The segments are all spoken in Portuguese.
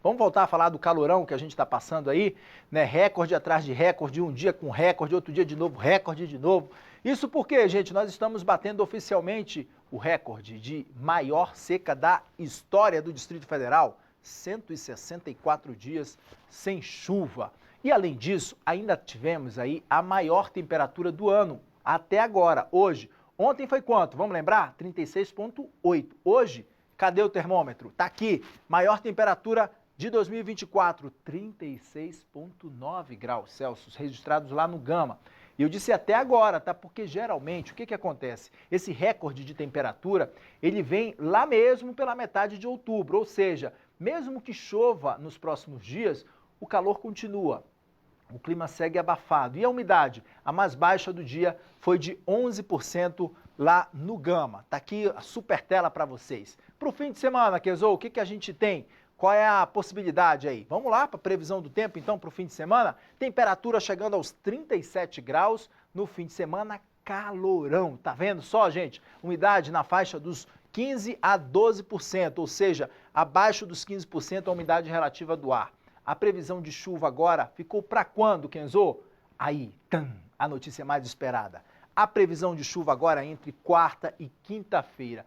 Vamos voltar a falar do calorão que a gente está passando aí, né? Recorde atrás de recorde, um dia com recorde, outro dia de novo, recorde de novo. Isso porque, gente, nós estamos batendo oficialmente o recorde de maior seca da história do Distrito Federal. 164 dias sem chuva. E além disso, ainda tivemos aí a maior temperatura do ano até agora, hoje. Ontem foi quanto? Vamos lembrar? 36,8. Hoje, cadê o termômetro? Tá aqui, maior temperatura de 2024, 36,9 graus Celsius, registrados lá no Gama. E eu disse até agora, tá? Porque geralmente, o que acontece? Esse recorde de temperatura, ele vem lá mesmo pela metade de outubro, ou seja, mesmo que chova nos próximos dias, o calor continua. O clima segue abafado. E a umidade, a mais baixa do dia, foi de 11% lá no Gama. Tá aqui a super tela para vocês. Para o fim de semana, Kezou, o que a gente tem? Qual é a possibilidade aí? Vamos lá para a previsão do tempo, então, para o fim de semana? Temperatura chegando aos 37 graus. No fim de semana, calorão. Tá vendo só, gente? Umidade na faixa dos 15% a 12%, ou seja, abaixo dos 15% a umidade relativa do ar. A previsão de chuva agora ficou para quando, Kenzo? Aí, a notícia mais esperada. A previsão de chuva agora é entre quarta e quinta-feira.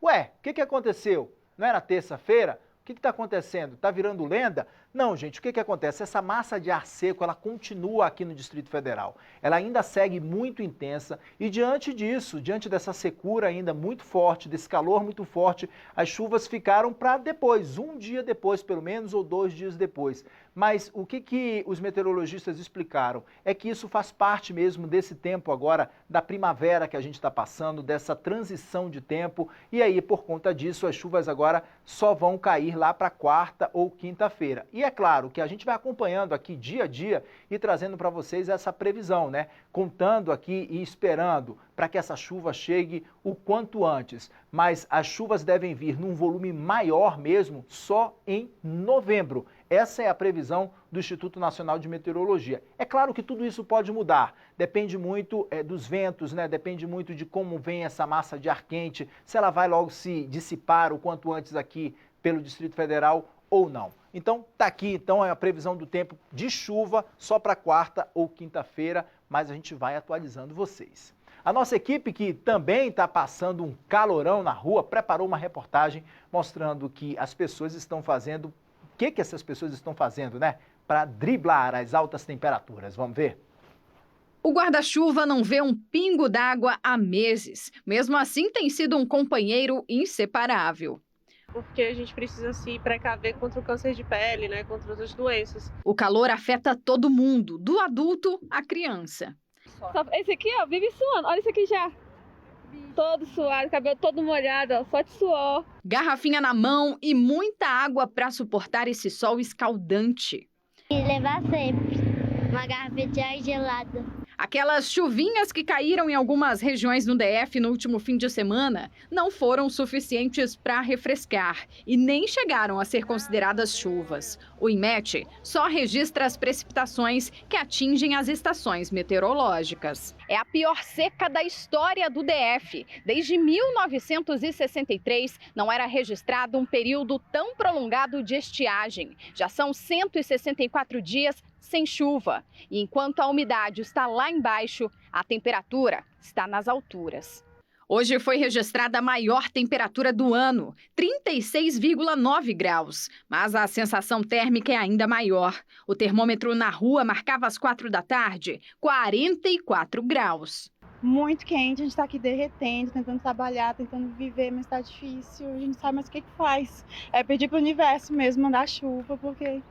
Ué, o que aconteceu? Não era terça-feira? O que está acontecendo? Está virando lenda? Não, gente, o que acontece? Essa massa de ar seco, ela continua aqui no Distrito Federal. Ela ainda segue muito intensa e diante disso, diante dessa secura ainda muito forte, desse calor muito forte, as chuvas ficaram para depois, um dia depois pelo menos ou 2 dias depois. Mas o que os meteorologistas explicaram é que isso faz parte mesmo desse tempo agora, da primavera que a gente está passando, dessa transição de tempo e aí por conta disso as chuvas agora só vão cair lá para quarta ou quinta-feira. E é claro que a gente vai acompanhando aqui dia a dia e trazendo para vocês essa previsão, né? Contando aqui e esperando para que essa chuva chegue o quanto antes. Mas as chuvas devem vir num volume maior mesmo só em novembro. Essa é a previsão do Instituto Nacional de Meteorologia. É claro que tudo isso pode mudar, depende muito dos ventos, né? Depende muito de como vem essa massa de ar quente, se ela vai logo se dissipar o quanto antes aqui pelo Distrito Federal ou não. Então, tá aqui então é a previsão do tempo de chuva só para quarta ou quinta-feira, mas a gente vai atualizando vocês. A nossa equipe, que também está passando um calorão na rua, preparou uma reportagem mostrando que as pessoas estão fazendo, o que essas pessoas estão fazendo, né? Para driblar as altas temperaturas. Vamos ver? O guarda-chuva não vê um pingo d'água há meses. Mesmo assim, tem sido um companheiro inseparável. Porque a gente precisa se precaver contra o câncer de pele, né? Contra outras doenças. O calor afeta todo mundo, do adulto à criança. Esse aqui, ó, vive suando. Olha isso aqui já. Todo suado, cabelo todo molhado, ó, só de suor. Garrafinha na mão e muita água para suportar esse sol escaldante. E levar sempre uma garrafa de ar gelada. Aquelas chuvinhas que caíram em algumas regiões no DF no último fim de semana não foram suficientes para refrescar e nem chegaram a ser consideradas chuvas. O INMET só registra as precipitações que atingem as estações meteorológicas. É a pior seca da história do DF. Desde 1963 não era registrado um período tão prolongado de estiagem. Já são 164 dias sem chuva. E enquanto a umidade está lá embaixo, a temperatura está nas alturas. Hoje foi registrada a maior temperatura do ano, 36,9 graus. Mas a sensação térmica é ainda maior. O termômetro na rua marcava às 4 da tarde, 44 graus. Muito quente, a gente está aqui derretendo, tentando trabalhar, tentando viver, mas está difícil. A gente não sabe mais o que faz. É pedir para o universo mesmo mandar chuva, porque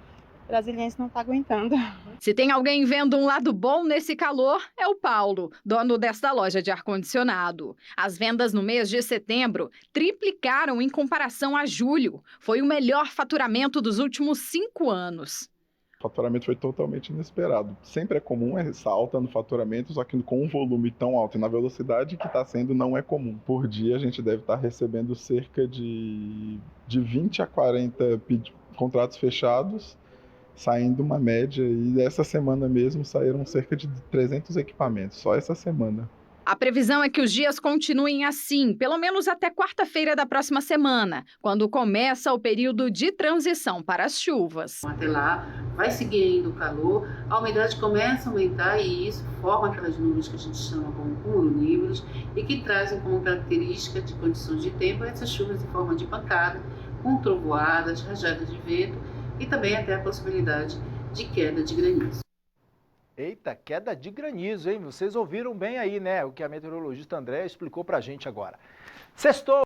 brasiliense não está aguentando. Se tem alguém vendo um lado bom nesse calor, é o Paulo, dono desta loja de ar-condicionado. As vendas no mês de setembro triplicaram em comparação a julho. Foi o melhor faturamento dos últimos 5 anos. O faturamento foi totalmente inesperado. Sempre é comum essa alta no faturamento, só que com um volume tão alto e na velocidade que está sendo, não é comum. Por dia a gente deve estar recebendo cerca de 20 a 40 contratos fechados, saindo uma média, e essa semana mesmo saíram cerca de 300 equipamentos, só essa semana. A previsão é que os dias continuem assim, pelo menos até quarta-feira da próxima semana, quando começa o período de transição para as chuvas. Até lá, vai seguir ainda o calor, a umidade começa a aumentar e isso forma aquelas nuvens que a gente chama como cumulonimbus e que trazem como característica de condições de tempo essas chuvas em forma de pancada, com trovoadas, rajadas de vento e também até a possibilidade de queda de granizo. Eita, queda de granizo, hein? Vocês ouviram bem aí, né? O que a meteorologista André explicou pra gente agora. Sextou!